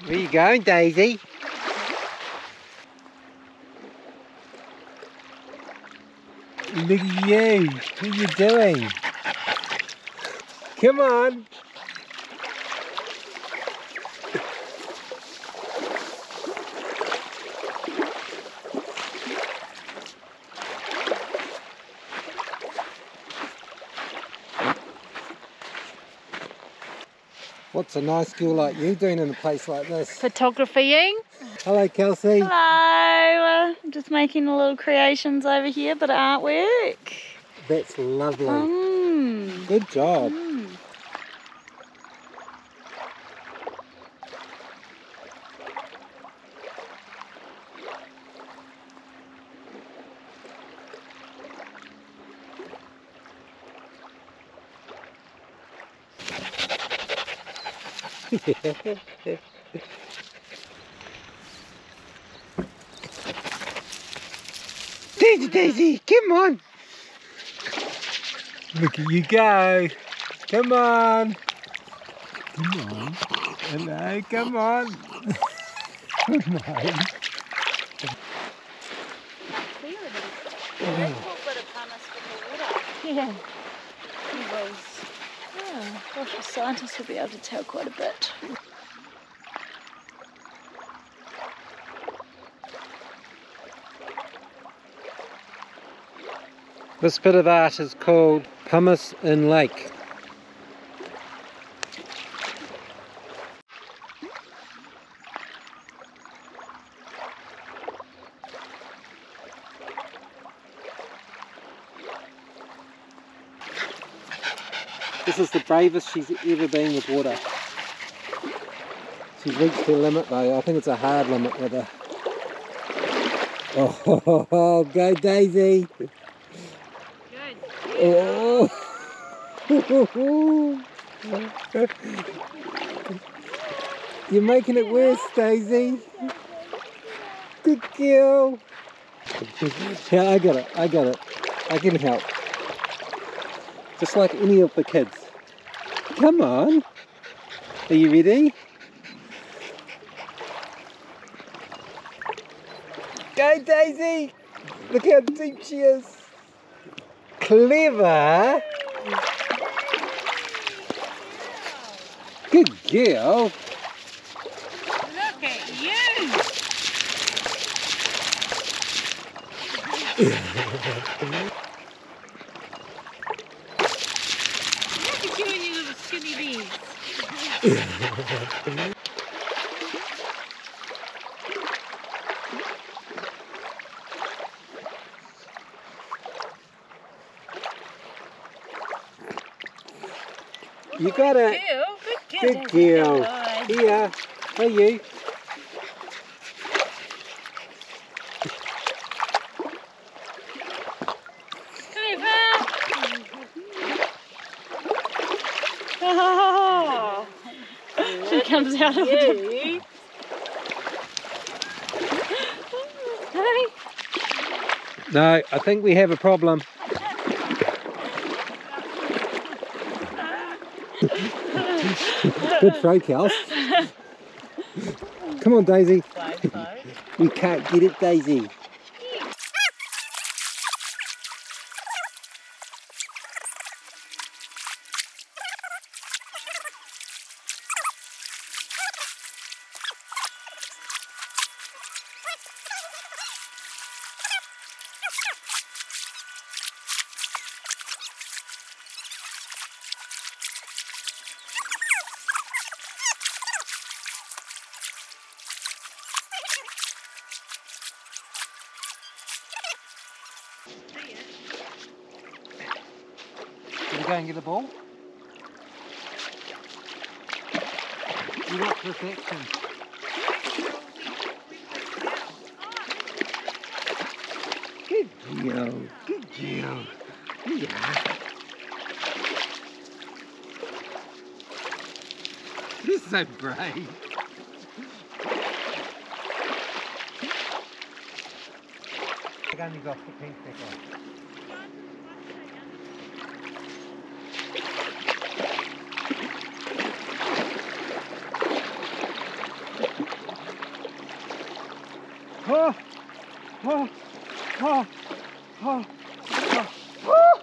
Where you going, Daisy? Look at you. What are you doing? Come on. What's a nice girl like you doing in a place like this? Photographying. Hello, Kelsey. Hello. I'm just making a little creations over here, but artwork. That's lovely. Good job. Daisy, Daisy, come on. Look at you go. Come on. Come on. Hello, come on. Come on. Yeah. Yeah, gosh, a scientist will be able to tell quite a bit. This bit of art is called Pumice in Lake. This is the bravest she's ever been with water. She's reached her limit though. I think it's a hard limit with her. Oh, go Daisy! Good. Oh. You're making it worse, Daisy. Good girl. Yeah, I got it. I can help. Just like any of the kids. Come on. Are you ready? Go Daisy! Look how deep she is. Clever. Good girl. Look at you! Look at you and your little skinny beans. You got it. Good girl. Here. Hey you. Oh, she comes out of the... Hey. No, I think we have a problem. Good throw, Kels. Come on, Daisy. We can't get it, Daisy. Did you go and get the ball? You want perfection. Good girl. Good girl. Yeah. You're so brave. I've only got the pink sticker. Oh, oh, oh, oh, oh.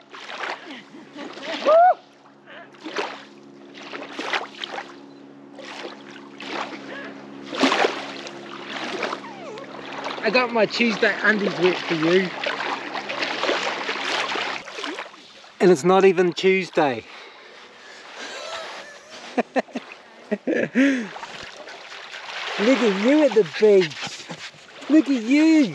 I got my Tuesday undies wet for you. And it's not even Tuesday. Look at you at the beach. Look at you.